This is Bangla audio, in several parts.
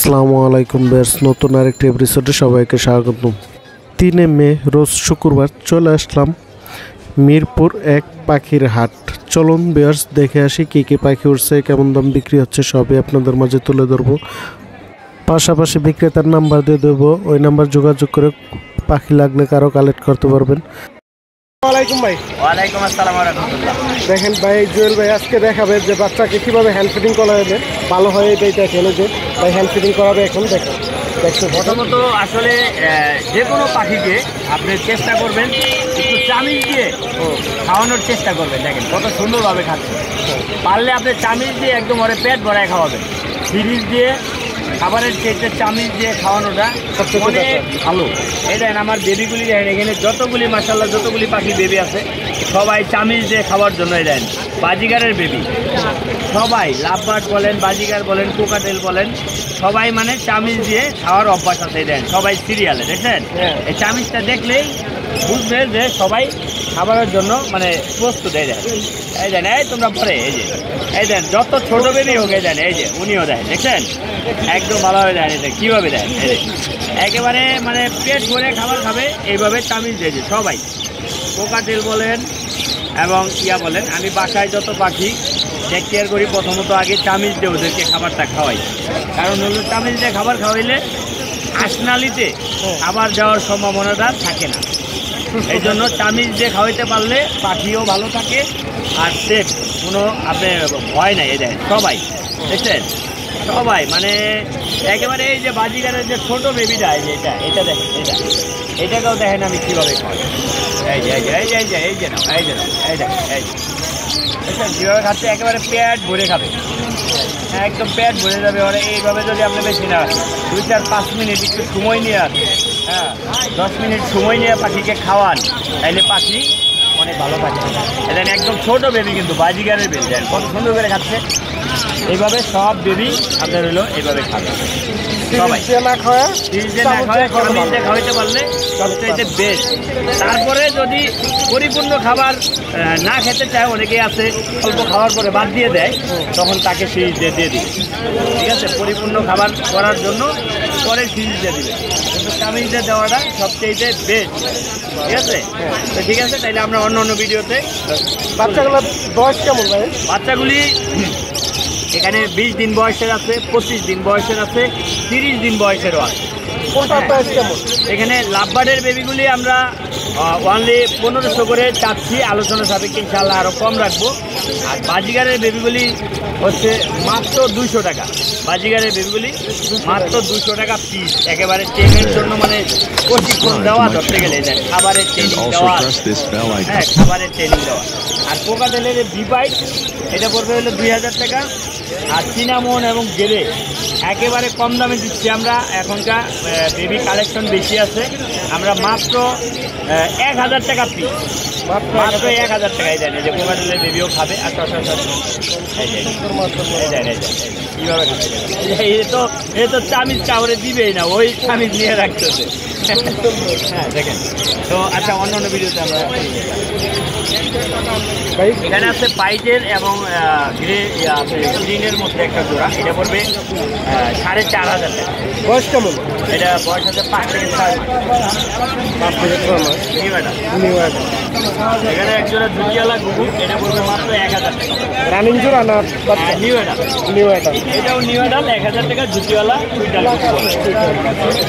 আসসালামু আলাইকুম বেয়ার্স, নতুন আরেকটি এপিসোডে সবাইকে স্বাগতম। 3 মে রোজ শুক্রবার চলে আসলাম মিরপুর এক পাখির হাট। চলুন বেয়ার্স দেখে আসি কী কী পাখি উঠছে, কেমন দাম বিক্রি হচ্ছে, সবই আপনাদের মাঝে তুলে ধরবো। পাশাপাশি বিক্রেতার নাম্বার দিয়ে দেবো, ওই নাম্বার যোগাযোগ করে পাখি লাগলে কারো কালেক্ট করতে পারবেন। ওয়ালাইকুম ভাই। ওয়ালাইকুম আসসালাম ওয়া রাহমাতুল্লাহ। দেখেন ভাই, জুয়েল ভাই আজকে দেখাবে যে বাচ্চাকে কীভাবে হ্যান্ড ফিটিং করা হবে ভালো হয়। এটাই দেখেন যে ভাই হ্যান্ড ফিটিং করাবে এখন। দেখেন প্রথমত আসলে যে কোনো পাখিকে আপনি চেষ্টা করবেন একটু চামিচ দিয়ে খাওয়ানোর চেষ্টা করবেন। দেখেন কত সুন্দরভাবে খাচ্ছে। পারলে আপনি চামিচ দিয়ে একদম ওরে পেট ভরায় খাওয়াবেন। সিরিজ দিয়ে খাবারের চেয়ে চামিচ দিয়ে খাওয়ানোটা অনেক ভালো। এই দেখেন আমার বেবিগুলি দেখেন, এখানে যতগুলি মাশাআল্লাহ যতগুলি পাখি বেবি আছে সবাই চামিচ দিয়ে খাওয়ার জন্য। এই দেখেন বাজিগারের বেবি, সবাই লাভবার্ড বলেন, বাজিগার বলেন, কোকাটেল বলেন, সবাই মানে চামিচ দিয়ে খাওয়ার অভ্যাস আছে। দেন সবাই সিরিয়ালে দেখেন এই চামিচটা দেখলেই বুঝবে যে সবাই খাবারের জন্য মানে প্রস্তুত। এই দেন, এই দেন, এই তোমরা পরে এই যে এই দেন যত ছোট বেবি হোক এই দেন, এই যে উনিও দেন দেখছেন একদম ভালোভাবে দেন। এই কীভাবে দেন, এই একেবারে মানে পেট ভরে খাবার খাবে এইভাবে চামিচ দিয়েছে সবাই। কোকাটেল বলেন এবং বলেন, আমি বাসায় যত পাখি টেক কেয়ার করি প্রথমত আগে চামিচ দিয়ে ওদেরকে খাবারটা খাওয়াই। কারণ হলো চামিচ দিয়ে খাবার খাওয়াইলে আসনালিতে খাবার যাওয়ার সম্ভাবনাটা থাকে না। এই জন্য চামিচ দিয়ে খাওয়াইতে পারলে পাখিও ভালো থাকে আর সেফ, কোনো আপনার ভয় নাই। এই দেখেন সবাই দেখছেন, সবাই মানে একেবারে এই যে বাজিগারের যে ছোট বেবিটা, এই যে এটা দেখেন, এটাকেও দেখেন আমি কীভাবে খাওয়াই। এই যে এই যে এই যে এই যে এই যে নাও, এই যে নাও, এই দেখেন, এই দেখছেন কীভাবে খাচ্ছে। একেবারে পেট ভরে খাবে, একদম পেট ভরে যাবে। ওরা এইভাবে যদি আপনি বেশি না 2-4-5 মিনিট একটু সময় নিয়ে আসেন, 10 মিনিট সময় নিয়ে পাখিকে খাওয়ান, তাইলে পাখি অনেক ভালো থাকে। এটা একদম ছোট বেবি কিন্তু বাজিগারের বেবি, দেন কত সুন্দর করে খাচ্ছে। এইভাবে সব বেবি আপনার হলো এইভাবে খাবে সবাই। খাওয়াইতে পারলে সবচাইতে বেস্ট। তারপরে যদি পরিপূর্ণ খাবার না খেতে চায়, অনেকেই আছে অল্প খাওয়ার পরে বাদ দিয়ে দেয়, তখন তাকে সিরিজ দিয়ে দিবে। ঠিক আছে, পরিপূর্ণ খাবার করার জন্য পরে সিরিজ দিয়ে দিবে, কিন্তু চামিচটা দেওয়াটা সবচাইতে বেস্ট। ঠিক আছে, তো ঠিক আছে, তাইলে আমরা অন্য অন্য ভিডিওতে। বাচ্চাগুলোর বয়স কেমন ভাই? বাচ্চাগুলি এখানে 20 দিন বয়সের আছে, 25 দিন বয়সের আছে, 30 দিন বয়সেরও আছে। এখানে লাভবার্ডের বেবিগুলি আমরা অনলি 1500 করে চাচ্ছি, আলোচনা সাপেক্ষে ইনশাআল্লাহ আরও কম রাখবো। আর বাজিগারের বেবিগুলি হচ্ছে মাত্র 200 টাকা। বাজিগারের বেবিগুলি মাত্র 200 টাকা পিস। একেবারে ট্রেনের জন্য মানে প্রশিক্ষণ দেওয়া, ধরতে গেলে খাবারের ট্রেনিং দেওয়া, খাবারের ট্রেনিং দেওয়া। আর কোকাটেলের বিপাইট এটা পড়বে হলো 2000 টাকা। আর সিনামন এবং গেরে একেবারে কম দামে দিচ্ছি আমরা। এখনকার বেবি কালেকশন বেশি আছে, আমরা মাত্র 1000 টাকা পিস, মাত্র 1000 টাকাই দেন। এই যে কোকাটেলের বেবিও খাবে। আচ্ছা কীভাবে এ তো চামিচ কাউরে দিবেই না, ওই চামিচ নিয়ে রাখতেছে। হ্যাঁ দেখেন তো। আচ্ছা, অন্য অন্য ভিডিওতে আমরা এখানে আছে পাইজের এবং গ্রিনের মধ্যে একটা জোড়া, এটা পড়বে 4500 টাকা। বয়স কেমন? এটা বয়স আছে 5 থেকে 6 মাস। এখানে এক জোড়া জুটিওয়ালা গুগু, এটা পড়বে মাত্র 1000 টাকা। রানিং জোড়া না নিউ অ্যাডাল? এটাও নিউ অ্যাডাল, 1000 টাকা জুটিওয়ালা।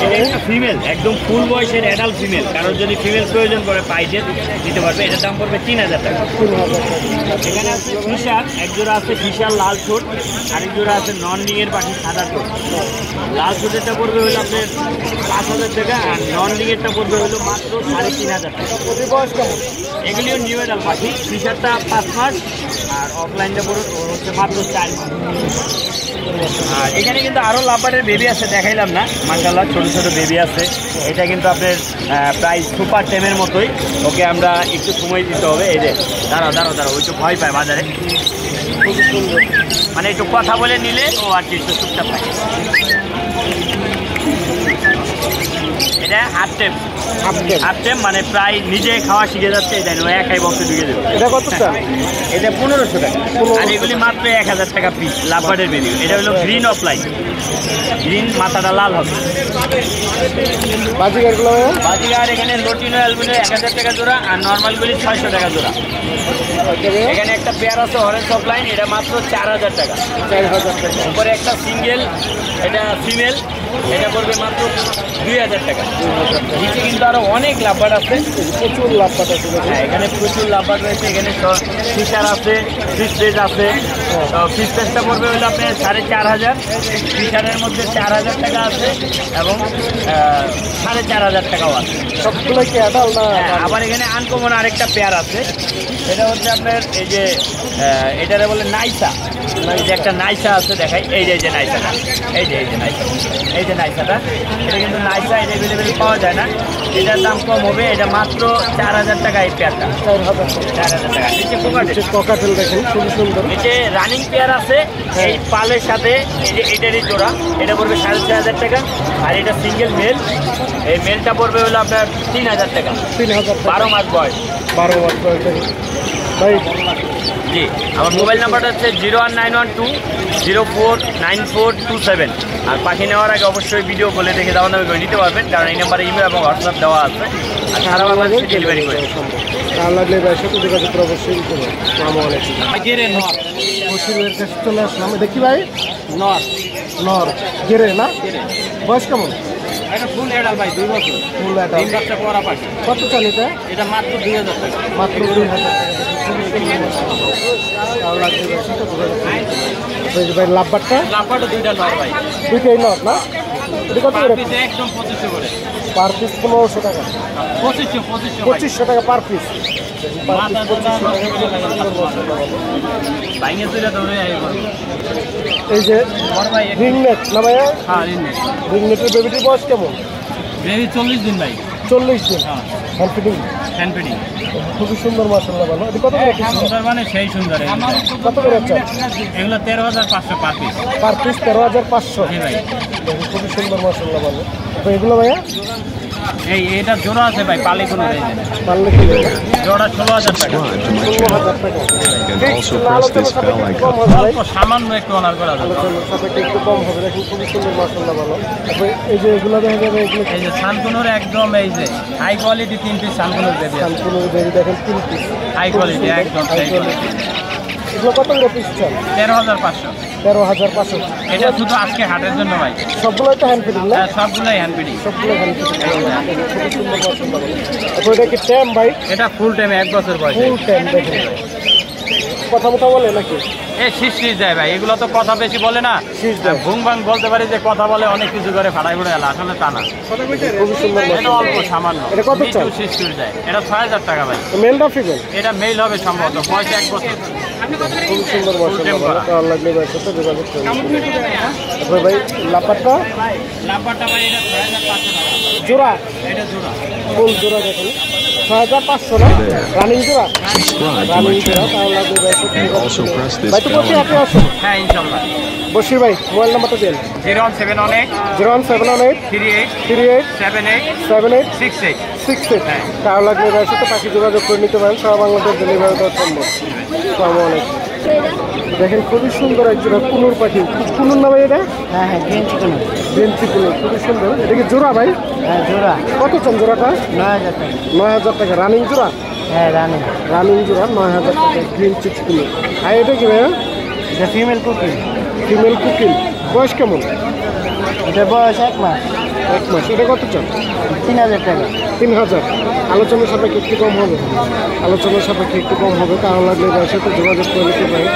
এটা একটা ফিমেল, একদম ফুল বয়সের অ্যাডাল্ট ফিমেল। কারণ যদি ফিমেল প্রয়োজন করে পাইজের দিতে পারবে। এটার দাম পড়বে 3000 টাকা। এখানে আছে ফিশার, এক জোড়া আছে ফিশার লাল ঠোঁট, আরেক জোড়া আছে নন রিংয়ের পাখি সাদা ঠোঁট। লাল ঠোঁটেরটা পড়বে হলো আপনার 5000 টাকা, আর নন রিংয়েরটা পড়বে হলো মাত্র 3500 টাকা। এগুলিও নিউ অ্যাডাল পাখি। ফিশারটা 5 মাস আর অফলাইনটা হচ্ছে মাত্র 4 মাস। আর এখানে কিন্তু আরও লাভবার্ডের বেবি আছে, দেখাইলাম না। মাশাআল্লাহ ছোটো ছোটো বেবি আছে। এটা কিন্তু আপনার প্রায় সুপার টেমের মতোই। ওকে আমরা একটু সময় দিতে হবে। এই যে দাঁড়াও, ওই তো ভয় পায় বাজারে, মানে একটু কথা বলে নিলে ও আর কি একটু চুপচাপ থাকে। এটা হাত টেপ, হাফ টেম মানে প্রায় নিজে খাওয়া শিখে যাচ্ছে, এই জানি ও একাই বক্সে ঢুকে দেবে। এটা কত চান? এটা 1500 টাকা। আর এগুলি মাত্র 1000 টাকা পিস লাভবার্ডের বেবি। এটা হলো গ্রিন অফলাইন, গ্রিন মাথাটা লাল হবে। বাজিগারগুলো বাজিগার এখানে লটিনো অ্যালবিনো 1000 টাকা জোড়া, আর নর্মালগুলি 600 টাকা জোড়া। এখানে একটা পেয়ার আছে অরেঞ্জ অফলাইন, এটা মাত্র 4000 টাকা। 4000 টাকা। উপরে একটা সিঙ্গেল, এটা ফিমেল, এটা পড়বে মাত্র 2000 টাকা। নিচে কিন্তু আরো অনেক লাভবার্ড আছে, প্রচুর লাভবার্ড আছে। হ্যাঁ এখানে প্রচুর লাভবার্ড রয়েছে। এখানে ফিশার আছে, ফিশ পেজ আছে। ফিশ পেজটা পড়বে হলো আপনার 4500। ফিশারের মধ্যে 4000 টাকা আছে এবং 4500 টাকাও আছে। সবগুলো কি অ্যাডাল্ট না? আবার এখানে আনকমন আরেকটা পেয়ার আছে, এটা হচ্ছে আপনার এই যে এটারে বলে নাইসা। এই যে একটা নাইসা আছে, দেখাই এই যে নাইসাটা, এই যে নাইসা, এই যে নাইসাটা। এটা কিন্তু নাইসা এটা অ্যাভেলেবেল পাওয়া যায় না, এটার দাম কম হবে। এটা মাত্র 4000 টাকা এই পেয়ারটা, 4000 টাকা। নিচে কোকাটেল দেখেন খুব সুন্দর। নিচে রানিং পেয়ার আছে এই পালের সাথে, এই যে এটারই জোড়া, এটা পড়বে 4500 টাকা। আর এটা সিঙ্গেল মেল, এই মেলটা পড়বে হলো আপনার 3000 টাকা। 3000 12 মাস বয়স। 12 মাস বয়স ভাই। জি, আমার মোবাইল নাম্বারটা হচ্ছে 01912049427। আর পাখি নেওয়ার আগে অবশ্যই ভিডিও বলে দেখে দেওয়া দামে নিতে পারবেন, কারণ এই নাম্বারে ইমেল এবং হোয়াটসঅ্যাপ দেওয়া আছে। আর সারা বাংলাদেশে ডেলিভারি করে। ভালো লাগলে ব্যবসা তো যোগাযোগ করে অবশ্যই করুন। আসসালামু আলাইকুম। বসিরের কাছে চলে আসলাম। দেখি ভাই নর নর গেরে না, বয়স কেমন? এটা ফুল অ্যাডাল ভাই, 2 বছর। Full adult. 3 বাচ্চা পড়া পাখি। কত চাল এটা? এটা মাত্র 2000 টাকা। মাত্র 2000 টাকা। ভালো লাগলে ব্যবসা তো যোগাযোগ করুন। ভাই লাভবারটা? লাফাটা 2টা নর ভাই। দুইটাই নর না? এটা কত করে? পিসে একদম 2500 করে। পার পিস 1500 টাকা। 2500 টাকা পার পিস। মাথা দাদা ভাইয়ে তুইলা দৌড়ে আইবো। এই যে বড় ভাই রিংনেট না ভাইয়া? হ্যাঁ রিনে। রিংনেটের বেবিটির বয়স কেমন? বেবি 40 দিন ভাই। 40 দিন। হ্যাঁ হ্যান্ড ফিডিং। Hand feeding. খুবই সুন্দর মাশাআল্লাহ। ভালো। এটা কত করে? সুন্দর মানে সেই সুন্দর। কত করে চাই? এগুলো 13500 পার পিস। Per piece 13500। জি ভাই। খুবই সুন্দর মাশাআল্লাহ। ভালো। তো এগুলো ভাইয়া? এটা জোড়া আছে ভাই, পালে কোনো রেঞ্জ নেই। পারলে কি জোড়া 16000 টাকা। 16000 টাকা। And also press this bell icon. অল্প সামান্য একটু অনার করা যাবে। সাথে একটু কম হবে। দেখুন খুবই সুন্দর মাশাআল্লাহ। ভালো। তারপরে এই যে এগুলো দেখা যাবে, এগুলো এই যে সানকুনোর একদম এই যে হাই কোয়ালিটি 3 পিস সানকুনোর বেবি আছে। সম্পূর্ণ বেবি দেখেন 3 পিস। হাই কোয়ালিটি একদম হাই কোয়ালিটি। এগুলো কত করে পিস চান? 13500। 13500। এটা শুধু আজকে হাটের জন্য ভাই। সবগুলোই তো হ্যান্ড ফিডিং না? সবগুলাই হ্যান্ড ফিডিং। সবগুলো হ্যান্ড ফিডিং। খুবই সুন্দর মাশাআল্লাহ। তারপর এটা কি ট্যাম ভাই? এটা ফুল টাইম 1 বছর বয়স। ফুল ট্যাম দেখেন। কথা মতো বলে নাকি? শীষ যায় ভাই, এগুলো তো কথা বেশি বলে না। ভুং ভাং বলতে পারি যে কথা বলে, অনেক কিছু করে ফাটাই ফুটে গেল, আসলে তা না। খুবই সুন্দর এটা মাশাআল্লাহ। অল্প সামান্য। এটা কত চান? শীষ যায়, এটা 6000 টাকা ভাই। মেল না ফিমেল? এটা মেল হবে সম্ভবত, বয়স 1 বছর। খুবই সুন্দর মাশাআল্লাহ। ভালো। তো আল্লাহ লাগলে ভাই সাথে যোগাযোগ করুন। তারপর ভাই লাপাটটা? লাম্বারটা ভাই এটা 6500 টাকা জোড়া? এটা জোড়া। ফুল জোড়া দেখেন 6500 না? রানিং জোড়া? Subscribe to রানিং my জোড়া। channel. তো আল্লাহ লাগলে ভাই সাথে And যোগাযোগ also করুন। press this ভাই তো bell বসে হাতে icon. আসুন। হ্যাঁ ইনশাআল্লাহ। বসির ভাই মোবাইল নাম্বারটা দেন। 01718 01718 38 38 78 78 68। 68। তাহলে লাগলে ভাই সাথে পাখি যোগাযোগ করে নিতে পারেন। সারা বাংলাদেশ ডেলিভারি দেওয়া সম্ভব। আসসালামু আলাইকুম। দেখেন খুবই সুন্দর একজোড়া কুনুর পাখি। কুনুর না ভাই এটা? হ্যাঁ হ্যাঁ গ্রিন চিকেন। গ্রিন চিকুনুর খুবই সুন্দর। এটা কি জোড়া ভাই? হ্যাঁ জোড়া। কত চান জোড়াটা? 9000 টাকা। 9000 টাকা। রানিং জোড়া? হ্যাঁ রানি। রানিং জোড়া 9000 টাকা। গ্রিন চিকুনুর। আর এটা কি ভাইয়া? এটা ফিমেল কুকিং। ফিমেল কুকিল। বয়স কেমন? এটা বয়স 1 মাস। 1 মাস। এটা কত চান? 3000 টাকা। 3000। আলোচনার সাপেক্ষে একটু কম হবে। আলোচনার সাপেক্ষে একটু কম হবে। কারণ লাগলে ভাইয়ের সাথে যোগাযোগ করে নিতে পারেন।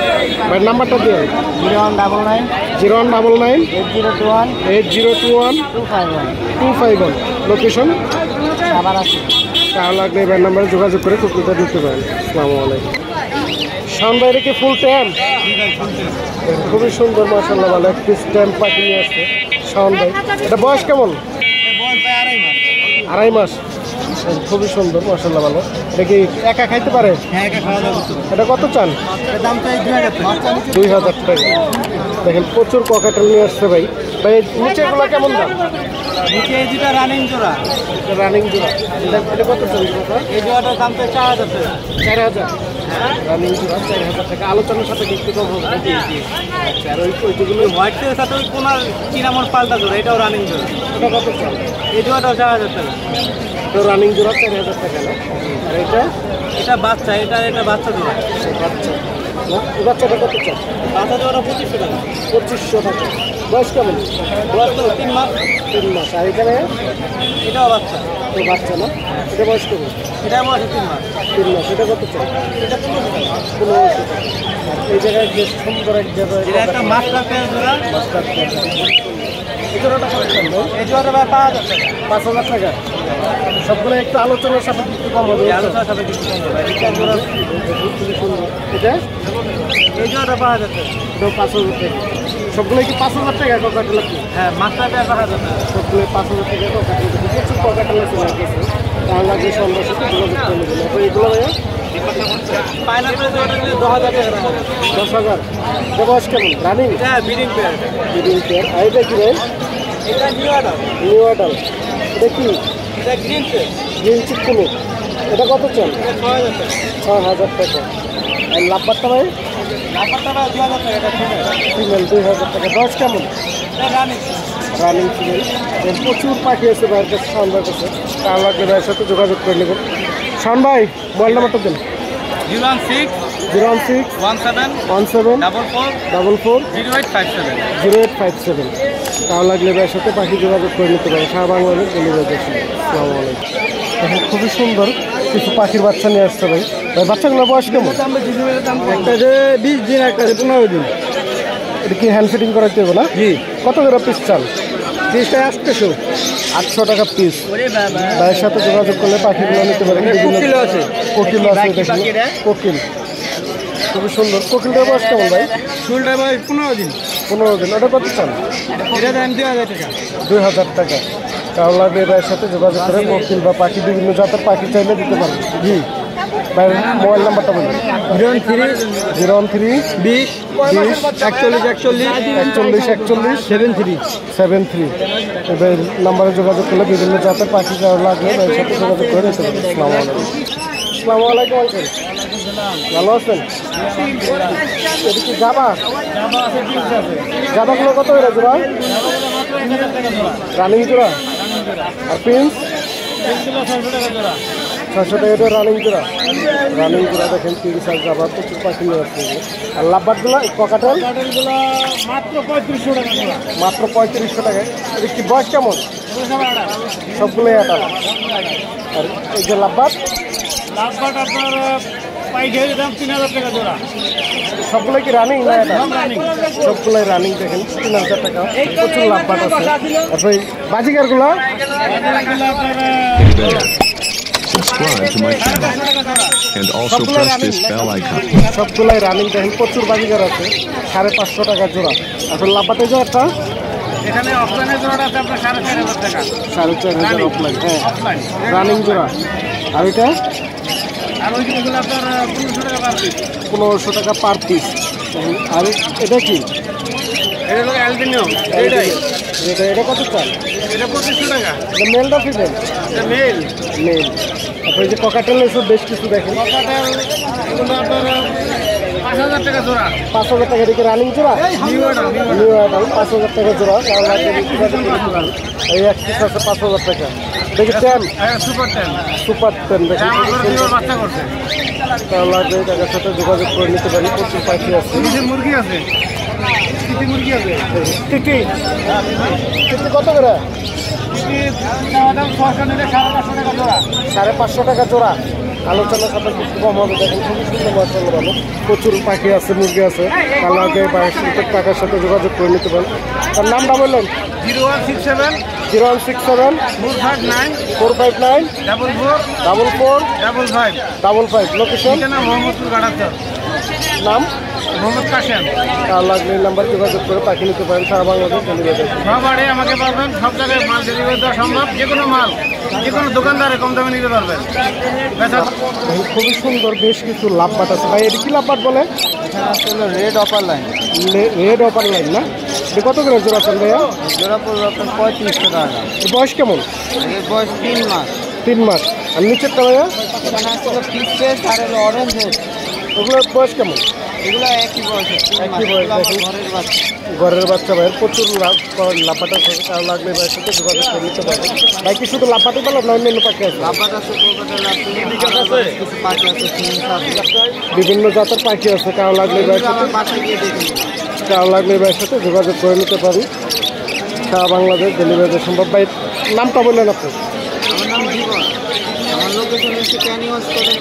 ভাইয়ের নাম্বারটা দিয়ে 0199 0199 8021 8021 251 251। লোকেশন আবার আছে। তাহলে লাগলে ভাইয়ের নাম্বারে যোগাযোগ করে কুকুরটা দিতে পারেন। আসসালামু আলাইকুম। শাওন ভাই কি ফুল ট্যাম? খুবই সুন্দর মাশাআল্লাহ। ভালো একটি স্ট্যাম্প পাখি নিয়ে আসছে শাওন ভাই। এটা বয়স কেমন? আড়াই মাস। খুবই সুন্দর মাশাআল্লাহ। ভালো। এটা কি একা খাইতে পারে? হ্যাঁ এটা খাওয়া যাবে। এটা কত চান? এর দাম চাই 2000 টাকা। 2000 টাকা। দেখেন প্রচুর ককাটেল নিয়ে আসছে ভাই। ভাই এই নিচেগুলো কেমন দাম? নিচে এই দুটা রানিং জোড়া। রানিং জোড়া এটা কত চলছে? এই জোড়াটার দাম তো 4000 টাকা। 4000 রানিং জোড়া 4000 টাকা। আলোচনার সাথে একটু কম হবে। আচ্ছা, আর ওইগুলো হোয়াইট টেলের সাথে ওই কোনার চিনামন পাল্টা জোড়া, এটাও রানিং জোড়া। এটা কত চল? এই জোড়াটাও 4000 টাকা। তো রানিং জোড়া 4000 টাকা না? আর এটা এটা বাচ্চা, এটা বাচ্চা জোড়া। বাচ্চা না? এই বাচ্চাটা কত চল? বাচ্চা জোড়া 2500 টাকা। 2500 টাকা। বয়স কেমন? বয়স তো 3 মাস। 3 মাস। আর এখানে এটাও বাচ্চা। তো বাচ্চা না? এটা বয়স কেমন? এটা বয়স 3 মাস। 3 মাস। এটা কত চল? এটা 1500 টাকা। 1500 টাকা। আর এই জায়গায় বেশ সুন্দর এক জায়গায় এটা একটা মাস্টার পেয়ার জোড়া। এই জোড়াটা কত চল? এই জোড়াটা ভাই 5000 টাকা। 5000 টাকা। সবগুলো একটু আলোচনার সাথে একটু কম হবে। এই আলোচনার সাথে কিছু কম হবে। এটা জোড়া খুবই সুন্দর। এটা এই জোড়াটা 5000 টাকা। এটাও 5000 টাকা। সবগুলো কি 5000 টাকা ককাটে লাগবে? হ্যাঁ, মাস্টার পেয়ার 5000 টাকা। সবগুলো 5000 টাকা ককাটে লাগবে। প্রচুর ককাটে লাগছে আমার কাছে। তার লাগবে সন্ধ্যার সাথে যোগাযোগ করে নেবেন। এখন এগুলো ভাইয়া পাইনাপেল জোড়াটা নিলে 10000 টাকা রাখা যাবে। 10,000। এটা বয়স কেমন? রানিং এটা ব্রিডিং পেয়ার। Breeding pair. আর এটা কি ভাই? এটা নিউ অর্ডার। New adult. এটা কি? এটা গ্রিন পেয়ার। গ্রিন চিকুনো। এটা কত চল? এটা 6000 টাকা। 6000 টাকা। আর লাভবারটা ভাই? নাম্বারটা ভাই 2000 টাকা। এটা ফিমেল 2000 টাকা। বয়স কেমন? এটা রানিং। Running female. প্রচুর পাখি আছে ভাইয়ের কাছে, শাওন ভাইয়ের কাছে। তার লাগলে ভাইয়ের সাথে যোগাযোগ করে নেবেন। শাওন ভাই মোবাইল নাম্বারটা দেন। 016 016 17 17 44 44 0857। 0857। তার লাগলে ভাইয়ের সাথে পাখি যোগাযোগ করে নিতে পারেন। সারা বাংলাদেশ ডেলিভারি করছেন। আসসালামু আলাইকুম। এখন খুবই সুন্দর কিছু পাখির বাচ্চা নিয়ে আসছে ভাই। ভাই বাচ্চাগুলোর বয়স কেমন? একটা যে 20 দিন, একটা যে 15 দিন। এটা কি হ্যান্ড ফিটিং করাতে হবে না? জি, কত করে পিস চাল? 30টা 800। 800 টাকা পিস। ওরে বাবা, ভাইয়ের সাথে যোগাযোগ করলে পাখিগুলো নিতে পারেন। কোকিল আছে। কোকিল আছে দেখুন। কোকিল খুবই সুন্দর। কোকিলটার বয়স কেমন ভাই? চুলটা ভাই 15 দিন। 15 দিন। ওটা কত চাল? এটা দাম 2000 টাকা। 2000 টাকা। তাহলে লাগবে ভাইয়ের সাথে যোগাযোগ করে কোকিল বা পাখি বিভিন্ন জাতের পাখি চাইলে দিতে পারবেন। জি ভাই মোবাইল নাম্বারটা বলুন। 013 013 20 41 41 41 73 73। এবার নাম্বারে যোগাযোগ করলে বিভিন্ন জাতের পাখি যাওয়া লাগবে ভাইয়ের সাথে যোগাযোগ করে নিতে পারবেন। আসসালামু আলাইকুম। আসসালামু আলাইকুম আঙ্কেল। ভালো আছেন? এটা কি জাবা? জাবাগুলো কত করে জোড়া? রানিং জোড়া। আর প্রিন্স 600 টাকা। এটা রানিং জোড়া। রানিং জোড়া দেখেন প্রিন্স আর জাবা প্রচুর পাখি নিয়ে আসছে। আর লাভবারগুলো ককাটেল মাত্র 3500 টাকা। মাত্র 3500 টাকায়। এটা কি বয়স কেমন? সবগুলোই আটা। আর এই যে লাভবার লাভবাট আপনার পাইকারি দাম 3000 টাকা জোড়া। সবগুলো কি রানিং না এটা? সবগুলোই রানিং দেখেন 3000 টাকা। প্রচুর লাভবার আছে। তারপরে বাজিকারগুলো Subscribe to my channel and also press this bell icon. সবগুলাই রানিং দেখেন প্রচুর বাজিকার আছে। 550 টাকা জোড়া। আসলে লাভবাটের জোড়াটা এখানে অফলাইনের জোড়াটা আছে আপনার 4500 টাকা। 4500 অফলাইন। হ্যাঁ অফলাইন রানিং জোড়া। আর এটা আর ওইগুলো আপনার 1500 টাকা পার পিস। 1500 টাকা পার পিস। আর এটা কি? এটা হলো অ্যালবিনো। এইটাই এটা কত চাল? এটা 2500 টাকা। এটা মেলটা ফিমেল? এটা মেল। মেল। তারপরে যে ককাটেল এসব বেশ কিছু দেখেন। ককাটেল এগুলো আপনার 5000 টাকা জোড়া। 5000 টাকা। দেখে রানিং জোড়া নিউ অর্ডার। নিউ অ্যাডাল 5000 টাকা জোড়া। কারণ এই এক পিস আছে 5000 টাকা। দেখি টেন সুপার 10। সুপার 10 দেখেন। আমার ঘরে দুটো বাচ্চা করছে। তাহলে লাগবে এই টাকার সাথে যোগাযোগ করে নিতে পারি। প্রচুর পাখি আছে। নিচে মুরগি আছে। চিটি মুরগি আছে। টিটি টিটি কত করে? চিটি দাম 600 নিলে 550 টাকা জোড়া। 550 টাকা জোড়া। আলোচনার সাথে কিছু কম হবে। দেখেন খুবই সুন্দর মাশাআল্লাহ ভালো। প্রচুর পাখি আছে, মুরগি আছে। তাহলে লাগবে বাইরের টাকার সাথে যোগাযোগ করে নিতে পারেন। তার নামটা বললেন? 0167 0167 459 459 44 44 55 55। লোকেশন? ঠিকানা মোহাম্মদপুর গাড়াচর। নাম? মোহাম্মদ কাশেম। তার লাগলে এই নাম্বার যোগাযোগ করে পাখি নিতে পারেন। সারা বাংলাদেশ ডেলিভারি। সব আড়ে আমাকে পারবেন। সব জায়গায় মাল ডেলিভারি দেওয়া সম্ভব। যে কোনো মাল যে কোনো দোকানদারে কম দামে নিতে পারবেন। খুবই সুন্দর বেশ কিছু লাভবাট আছে। ভাই এটা কি লাভবাট বলে? Red upper line, red upper line না? এটা কত করে জোড়া চান ভাইয়া? জোড়া পড়বে আপনার 3500 টাকা। এর বয়স কেমন? এর বয়স 3 মাস। 3 মাস। আর নিচেরটা ভাইয়া? এখানে আসলে পিসেস আর হলো অরেঞ্জ হেড, ওগুলোর বয়স কেমন? এগুলো একই বয়স, একই বয়স, দেখুন। ঘরের বাচ্চা। ঘরের বাচ্চা ভাইয়ের প্রচুর লাপাটা থাকে, কারো লাগলে ভাইয়ের সাথে যোগাযোগ করে নিতে পারবে। ভাই কি শুধু লাপাটি পালো না অন্যান্য পাখি আছে? লাপাট আছে, কোকাটেল আছে, কিছু পাখি আছে, ফিনিশ আছে। বিভিন্ন জাতের পাখি আছে, কারো লাগলে ভাইয়ের সাথে, আমার বাসায় গিয়ে দেখুন। কারো লাগলে ভাইয়ের সাথে যোগাযোগ করে নিতে পারি। সারা বাংলাদেশ ডেলিভারি সম্ভব। ভাই নামটা বললেন আপনি? আমার নাম জীবন, আমার লোকেশন হচ্ছে ক্যানিওস কোটেল।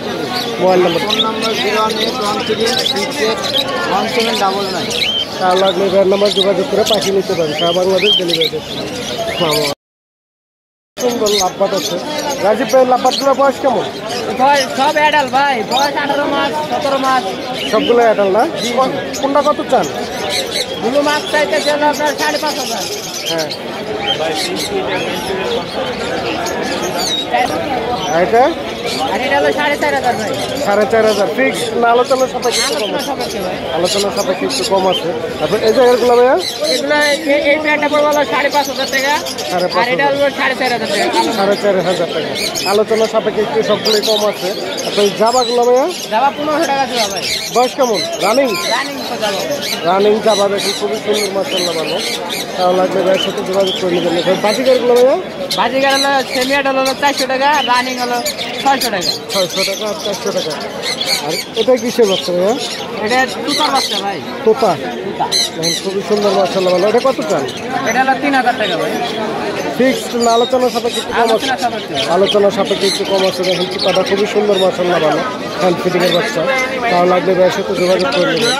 Mobile number? Phone number 01813681799। কারো লাগলে ভাইয়ের নাম্বার যোগাযোগ করে পাখি নিতে পারি। সারা বাংলাদেশ ডেলিভারি সুন্দর লাভবাট আছে। রাজীব ভাইয়ের লাভবাটগুলোর বয়স কেমন? সব অ্যাডাল ভাই, বয়স 18 মাস 17 মাস। সবগুলো অ্যাডাল না? কোনটা কত চান? ব্লু মাছ চাইতেছে হলো আপনার 5,500। হ্যাঁ। আর এটা? আর এটা হলো 4,500 ভাই। 4,500 ফিক্স না আলোচনা সাপেক্ষে একটু কম আলোচনা আছে? সাপেক্ষে ভাই। আলোচনা সাপেক্ষে একটু কম আছে। তারপর এই জায়গাগুলো ভাইয়া? এগুলো এই প্যান্টটা পড়বে হলো 5,500 টাকা, 5,500 আর এটা হলো 4,500 টাকা। 4,500 টাকা। আলোচনা সাপেক্ষে একটু সবগুলোই কম আছে। তারপর এই জাবাগুলো ভাইয়া? যাবা 1500 টাকা দিবা ভাই। বয়স কেমন? রানিং? রানিং তো যাবো। রানিং জাবা দেখুন, খুবই সুন্দর মাশাআল্লাহ ভালো। তাও লাগলে ভাইয়ের সাথে যোগাযোগ করে নেবেন। বাজিকারগুলো ভাইয়া? বাজিকার হলো সেমি অ্যাডাল হলো 400 টাকা, রানিং হলো 600 টাকা। 600 টাকা আর 400 টাকা। আর এটা কিসের বাচ্চা ভাইয়া? এটা তুতার বাচ্চা ভাই। তোতা? তুতা। দেখুন খুবই সুন্দর মাশাআল্লাহ ভালো। এটা কত চান? এটা হলো 3,000 টাকা ভাই। ফিক্সড না আলোচনা সাপেক্ষে একটু কম আছে? আলোচনা সাপেক্ষে। আলোচনা সাপেক্ষে একটু কম আছে। দেখেন চিপাটা খুবই সুন্দর মাশাআল্লাহ ভালো, হ্যান্ড ফিটিংয়ের বাচ্চা। তাও লাগলে ভাইয়ের সাথে যোগাযোগ করে নেবেন।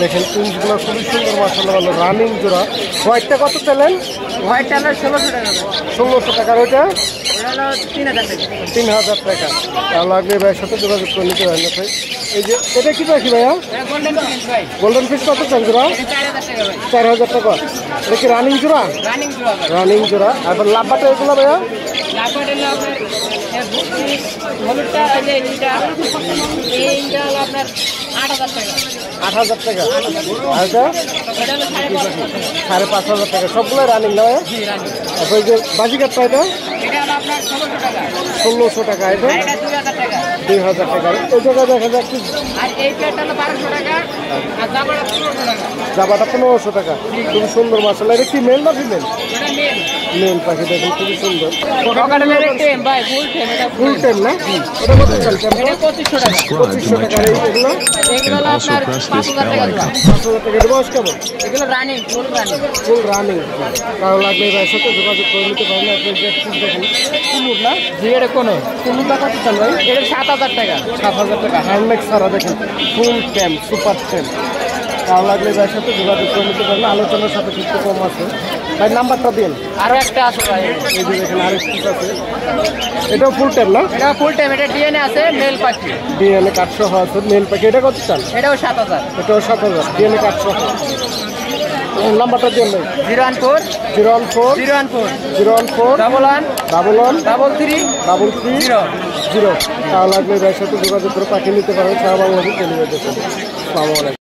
দেখেন পিঞ্চগুলো খুবই সুন্দর মাশাআল্লাহ ভালো, রানিং জোড়া। হোয়াইটটা কত পেলেন? হোয়াইটটা হলো 1600 টাকা ভাই। 1600 টাকার। ওইটা? এটা হলো 3,000 টাকা। 3,000 টাকা। তাও লাগলে ভাইয়ের সাথে যোগাযোগ করে নিতে পারেন। ভাই এই যে এটা কি পাখি ভাইয়া? এটা গোল্ডেন ফিশ ভাই। গোল্ডেন ফিশ কত চান জোড়া? এটা 4,000 টাকা ভাই। 4,000 টাকা। এটা কি রানিং জোড়া? রানিং জোড়া ভাই। রানিং জোড়া। আর লাভবাটা এগুলো ভাইয়া? লাভবাট হলো আপনার হলুদটা এই যে এইটা এইটা হলো আপনার 8,000 টাকা। 8,000 টাকা। আর এটা? এটা হলো 5,500 টাকা। 5,500 টাকা। সবগুলো রানিং না ভাইয়া? জি রানিং। তারপর এই যে বাজিকারটা এটা? এটা হলো আপনার 1600 টাকা। 1600 টাকা। এটা? আর এটা 2,000 টাকা। 2,000 টাকা। এই জায়গায় দেখা যাচ্ছে আর এই প্লেটটা হলো 1200 টাকা, আর জামাটা 1500 টাকা। জাবাটা 1500 টাকা। খুবই সুন্দর মাশাআল্লাহ। এটা কি মেল না ফিমেল? এটা মেল। মেল পাখি দেখুন খুবই সুন্দর। পকাটেলের টেম ভাই, ফুল টেম। এটা ফুল টাইম না? ওটা কত চাল? এটা 2500 টাকা। Subscribe to 2500 my টাকা। আর channel এগুলো? এগুলো and হলো also আপনার press this 5,000 bell টাকা icon. জোড়া। 5,000 টাকা। এটা বয়স কেমন? এগুলো running, full running. Full running. কারো লাগলে ভাইয়ের সাথে যোগাযোগ করে নিতে পারেন। আপনি যে একটু দেখেন কুমুর না? জি এটা কোনো কুমুরটা কত চাল ভাই? এটা 7,000 টাকা। 7,000 টাকা। হ্যান্ডমেক সারা দেখেন ফুল ট্যাম, সুপার ট্যাম। কারো লাগলে ভাইয়ের সাথে যোগাযোগ করে নিতে পারেন। আলোচনার সাথে একটু কম আছে। ভাই নাম্বারটা দিন। আরো একটা আছে ভাই, এই যে দেখেন আরেক পিস আছে। এটাও ফুল টাইম না? এটা ফুল টাইম। এটা ডিএনএ আছে, মেল পাখি। ডিএনএ কার্ড সহ আছে মেল পাখি। এটা কত চাল? এটাও 7,000। এটাও 7,000 ডিএনএ কার্ড সহ। নাম্বারটা দিন ভাই। 014 014 014 014 11 11 33 33 0। তাহলে লাগলে ভাইয়ের সাথে যোগাযোগ করে পাঠিয়ে নিতে পারেন। সারা বাংলাদেশ ডেলিভারি দিতে। আসসালামু আলাইকুম।